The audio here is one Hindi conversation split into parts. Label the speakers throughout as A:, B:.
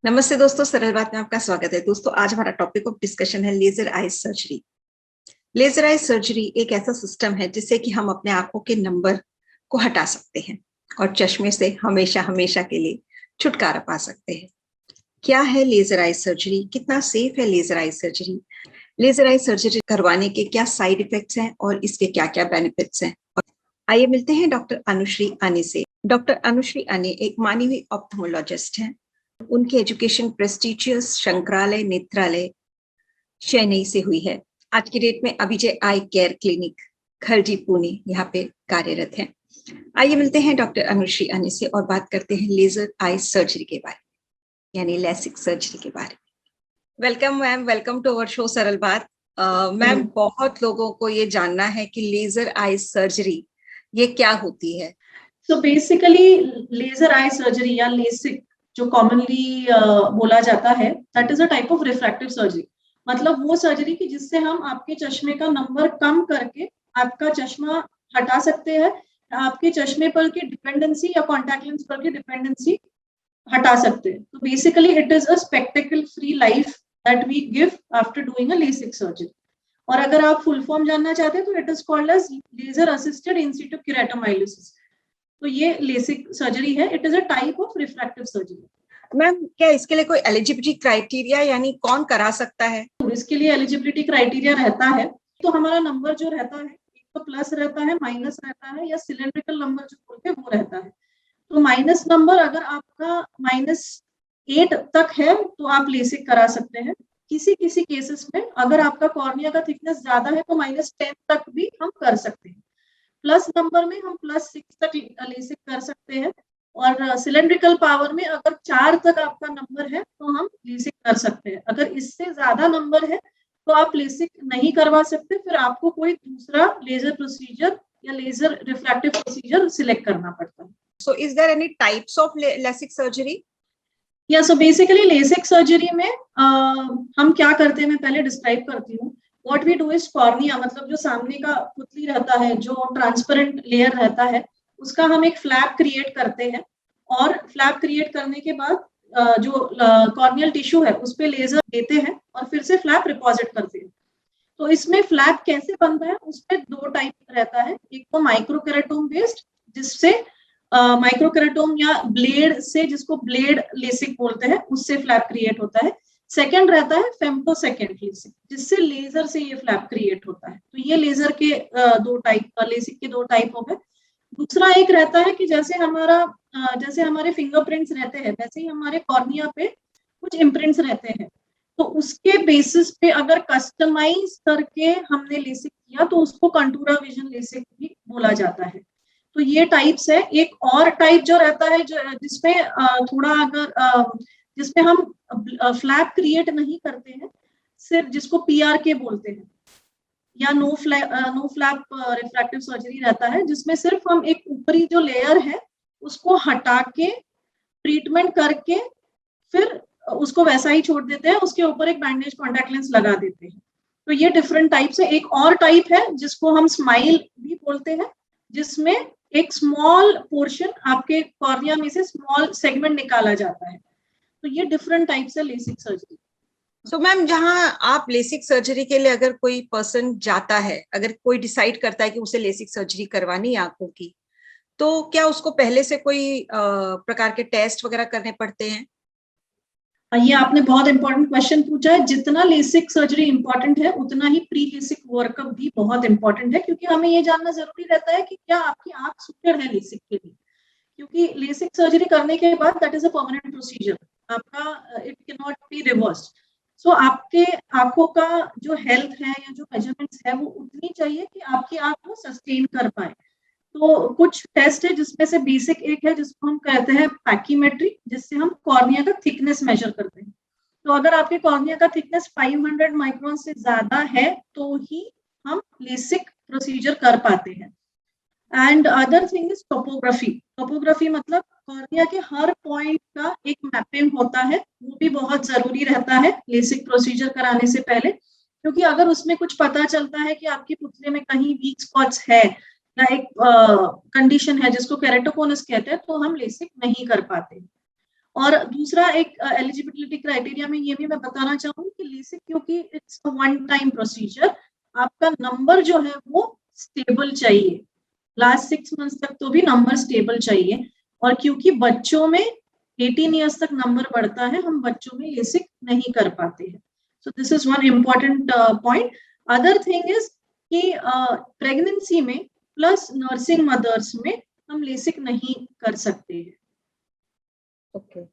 A: नमस्ते दोस्तों, सरल बात में आपका स्वागत है। दोस्तों, आज हमारा टॉपिक ऑफ डिस्कशन है laser eye surgery. Laser eye surgery एक ऐसा सिस्टम है जिससे कि हम अपने आंखों के नंबर को हटा सकते हैं और चश्मे से हमेशा हमेशा के लिए छुटकारा पा सकते हैं। क्या है लेजर आई सर्जरी? कितना सेफ है laser eye surgery? Laser eye surgery करवाने के क्या साइड इफेक्ट्स हैं और इसके क्या क्या बेनिफिट्स हैं? आइए मिलते हैं डॉक्टर अनुश्री आने से। डॉक्टर अनुश्री आने एक मानी हुई ऑप्थोमोलॉजिस्ट हैं। उनकी एजुकेशन प्रेस्टिजियस शंकरालय नेत्रालय चेन्नई से हुई है। आज की डेट में अभिजय आई केयर क्लिनिक खरजी पुणे यहाँ पे कार्यरत हैं। आइए मिलते हैं डॉक्टर अनुश्री आने से और बात करते हैं लेजर आई सर्जरी के बारे में, यानी लेसिक सर्जरी के बारे में। Welcome ma'am, welcome to our show Saral Baat. Ma'am, बहुत लोगों को ये जानना है कि लेजर आई सर्जरी ये क्या होती है।
B: So basically laser eye surgery या लेसिक जो कॉमनली बोला जाता है, that is a type of refractive surgery. मतलब वो सर्जरी की जिससे हम आपके चश्मे का नंबर कम करके आपका चश्मा हटा सकते हैं, आपके चश्मे पर की डिपेंडेंसी या कॉन्टैक्ट लेंस पर की डिपेंडेंसी हटा सकते हैं। तो basically it is a spectacle free life that we give after doing a LASIK surgery. और अगर आप फुल फॉर्म जानना चाहते हैं तो it is called as laser assisted in situ keratomileusis. तो ये लेसिक सर्जरी है। It is a type of refractive surgery.
A: Ma'am, क्या इसके लिए कोई एलिजिबिलिटी क्राइटेरिया, यानी कौन करा सकता है?
B: तो इसके लिए एलिजिबिलिटी क्राइटेरिया रहता है। तो हमारा नंबर जो रहता है, एक तो प्लस रहता है, माइनस रहता है, या सिलेंड्रिकल नंबर जो बोलते हैं वो रहता है। तो माइनस नंबर अगर आपका -8 तक है तो आप लेसिक करा सकते हैं। किसी किसी केसेस में अगर आपका कॉर्निया का थिकनेस ज्यादा है तो -10 तक भी हम कर सकते हैं। प्लस नंबर में हम +6 तक लेसिक कर सकते हैं। और सिलेंड्रिकल पावर में अगर 4 तक आपका नंबर है तो हम लेसिक कर सकते हैं। अगर इससे ज्यादा नंबर है तो आप लेसिक नहीं करवा सकते, फिर आपको कोई दूसरा लेजर प्रोसीजर या लेजर रिफ्रैक्टिव प्रोसीजर सिलेक्ट करना पड़ता है।
A: So is there any types of LASIK surgery?
B: या सो बेसिकली लेसिक सर्जरी में हम क्या करते हैं मैं पहले डिस्क्राइब करती हूँ। What we do is cornea, मतलब जो सामने का पुतली रहता है, जो ट्रांसपेरेंट लेयर रहता है, उसका हम एक फ्लैप क्रिएट करते हैं। और फ्लैप क्रिएट करने के बाद जो कॉर्नियल टिश्यू है उस पर लेजर देते हैं और फिर से फ्लैप डिपॉजिट करते हैं। तो इसमें फ्लैप कैसे बनता है, उसमें 2 टाइप रहता है। एक तो माइक्रोकेराटोम बेस्ड, जिससे माइक्रोकेराटोम या ब्लेड से, जिसको ब्लेड लेसिक बोलते हैं, उससे फ्लैप क्रिएट होता है। सेकंड रहता है फेम्टोसेकंड लेसिक, जिससे लेजर से ये फ्लैप क्रिएट होता है। तो ये लेजर के 2 टाइप, लेसिक के 2 टाइप हो गए। दूसरा एक रहता है कि जैसे हमारे फिंगरप्रिंट्स रहते हैं, वैसे ही हमारे कॉर्निया पे कुछ इम्प्रिंट्स रहते हैं। तो उसके बेसिस पे अगर कस्टमाइज करके हमने लेसिक किया तो उसको कंटूरा विजन लेसिक भी बोला जाता है। तो ये टाइप्स है। एक और टाइप जो रहता है जिसमें थोड़ा जिसमें हम फ्लैप क्रिएट नहीं करते हैं, सिर्फ जिसको PRK बोलते हैं, या नो फ्लैप रिफ्रैक्टिव सर्जरी रहता है, जिसमें सिर्फ हम एक ऊपरी जो लेयर है उसको हटा के ट्रीटमेंट करके फिर उसको वैसा ही छोड़ देते हैं, उसके ऊपर एक बैंडेज कॉन्टैक्ट लेंस लगा देते हैं। तो ये डिफरेंट टाइप्स है। एक और टाइप है जिसको हम स्माइल भी बोलते हैं, जिसमें एक स्मॉल पोर्शन आपके कॉर्निया में से स्मॉल सेगमेंट निकाला जाता है। तो ये डिफरेंट टाइप्स है लेसिक सर्जरी।
A: सो मैम, जहां आप लेसिक सर्जरी के लिए अगर कोई पर्सन जाता है, अगर कोई डिसाइड करता है कि उसे लेसिक सर्जरी करवानी है आंखों की, तो क्या उसको पहले से कोई प्रकार के टेस्ट वगैरह करने पड़ते हैं?
B: ये आपने बहुत इंपॉर्टेंट क्वेश्चन पूछा है। जितना लेसिक सर्जरी इंपॉर्टेंट है उतना ही प्री लेसिक वर्कअप भी बहुत इंपॉर्टेंट है, क्योंकि हमें ये जानना जरूरी रहता है कि क्या आपकी आंख सुटेड है लेसिक के लिए। क्योंकि लेसिक सर्जरी करने के बाद that is a permanent procedure, आपका it can not be reversed. So आपके आंखों का जो हेल्थ है या जो मेजरमेंट्स है वो उतनी चाहिए कि आपकी आंख को सस्टेन कर पाए। तो कुछ टेस्ट है जिसमें से बेसिक एक है जिसको हम कहते हैं पैकीमेट्री, जिससे हम कॉर्निया का थिकनेस मेजर करते हैं। तो अगर आपके कॉर्निया का थिकनेस 500 माइक्रोन से ज्यादा है तो ही हम लेसिक प्रोसीजर कर पाते हैं। And other thing is topography. Topography मतलब कॉर्निया के हर पॉइंट का एक मैपिंग होता है, वो भी बहुत जरूरी रहता है लेसिक प्रोसीजर कराने से पहले। क्योंकि अगर उसमें कुछ पता चलता है कि आपकी पुतले में कहीं वीक स्पॉट्स है या एक कंडीशन है जिसको केराटोकोनस कहते हैं, तो हम लेसिक नहीं कर पाते। और दूसरा एक एलिजिबिलिटी क्राइटेरिया में ये भी मैं बताना चाहूंगी कि लेसिक क्योंकि it's a one time procedure, आपका नंबर जो है वो स्टेबल चाहिए, लास्ट 6 मंथ्स तक तो भी नंबर स्टेबल चाहिए। और क्योंकि बच्चों में 18 ईयर्स तक नंबर बढ़ता है, हम बच्चों में लेसिक नहीं कर पाते हैं। So this is one important point. Other thing is कि प्रेगनेंसी में प्लस नर्सिंग मदर्स में हम लेसिक नहीं कर सकते हैं।
A: ओके,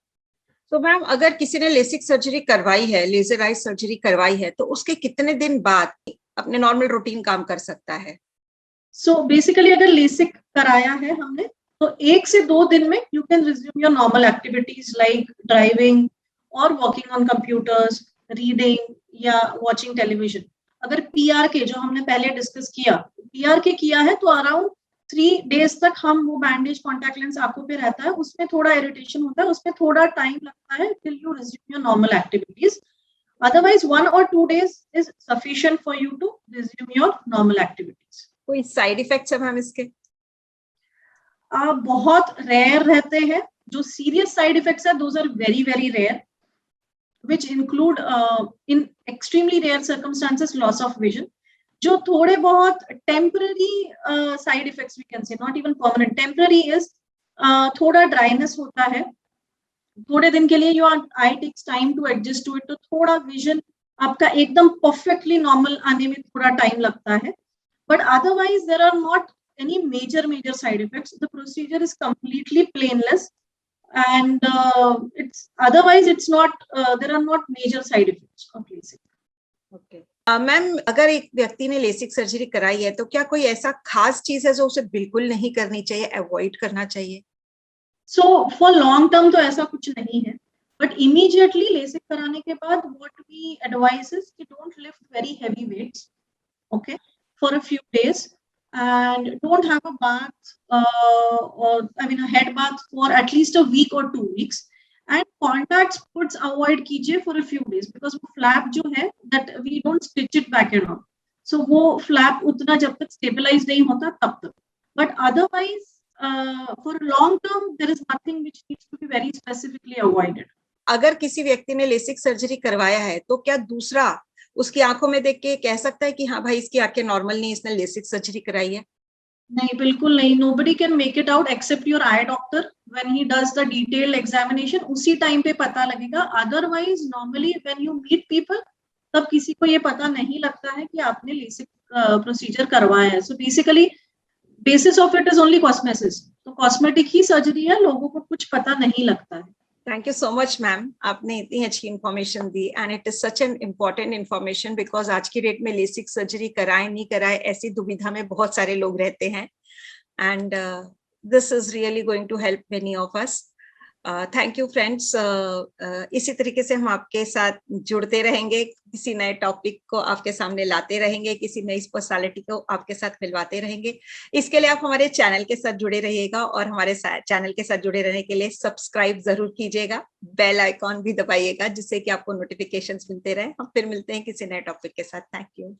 A: तो मैम अगर किसी ने लेसिक सर्जरी करवाई है, लेजर आई सर्जरी करवाई है, तो उसके कितने दिन बाद अपने नॉर्मल रूटीन काम कर सकता है?
B: सो बेसिकली अगर लेसिक कराया है हमने तो 1 से 2 दिन में you can resume your normal activities like driving और वर्किंग ऑन कंप्यूटर्स, रीडिंग या वॉचिंग टेलीविजन। अगर पीआर के जो हमने पहले डिस्कस किया, पीआर के किया है तो अराउंड 3 डेज तक हम वो बैंडेज कॉन्टैक्ट लेंस आंखों पे रहता है, उसमें थोड़ा इरिटेशन होता है, उसमें थोड़ा टाइम लगता है till you resume your normal activities. Otherwise, 1 or 2 days is sufficient for you to resume your normal activities.
A: कोई साइड इफेक्ट्स है मैम इसके?
B: बहुत रेयर रहते हैं। जो सीरियस साइड इफेक्ट्स है those are very very rare, which include in extremely rare circumstances loss of vision. जो थोड़े बहुत temporary side effects we can say, not even permanent, temporary is थोड़ा ड्राइनेस होता है थोड़े दिन के लिए, your eye takes time to adjust to it, तो थोड़ा विजन आपका एकदम परफेक्टली नॉर्मल आने में थोड़ा टाइम लगता है, but otherwise there are not any major side effects. The procedure is completely painless and it's not there are not major side effects of LASIK.
A: Okay ma'am, अगर एक व्यक्ति ने लेसिक सर्जरी कराई है तो क्या कोई ऐसा खास चीज है जो उसे बिल्कुल नहीं करनी चाहिए, अवॉइड करना चाहिए?
B: So for long term तो ऐसा कुछ नहीं है, but immediately लेसिक कराने के बाद what we advise is कि don't lift very heavy weights, okay, for a few days, and don't have a bath or I mean a head bath for at least a week or 2 weeks, and contact sports avoid कीजिए for a few days because वो flap जो है that we don't stitch it back and on, so वो flap उतना जब तक stabilize नहीं होता तब तक, but otherwise for long term there is nothing which needs to be very specifically avoided.
A: अगर किसी व्यक्ति ने लेसिक सर्जरी करवाया है तो क्या दूसरा उसकी आंखों में देख के कह सकता है कि हाँ भाई इसकी आंखें नॉर्मल नहीं, इसने लेसिक सर्जरी कराई है?
B: नहीं, बिल्कुल नहीं। nobody can make it out except your eye doctor when he does the detailed examination, उसी टाइम पे पता लगेगा। otherwise normally when you meet people तब किसी को ये पता नहीं लगता है कि आपने लेसिक प्रोसीजर करवाया है। so basically basis of it is only cosmesis, तो कॉस्मेटिक ही सर्जरी है, लोगों को कुछ पता नहीं लगता है।
A: Thank you so much ma'am, आपने इतनी अच्छी information the and it is such an important information because आज की डेट में लेसिक सर्जरी कराए नहीं कराए ऐसी दुविधा में बहुत सारे लोग रहते हैं and this is really going to help many of us. Thank you friends, इसी तरीके से हम आपके साथ जुड़ते रहेंगे, किसी नए टॉपिक को आपके सामने लाते रहेंगे, किसी नई पर्सनालिटी को आपके साथ मिलवाते रहेंगे। इसके लिए आप हमारे चैनल के साथ जुड़े रहिएगा और हमारे चैनल के साथ जुड़े रहने के लिए सब्सक्राइब जरूर कीजिएगा, बेल आइकॉन भी दबाइएगा जिससे कि आपको नोटिफिकेशंस मिलते रहे। हम फिर मिलते हैं किसी नए टॉपिक के साथ। Thank you.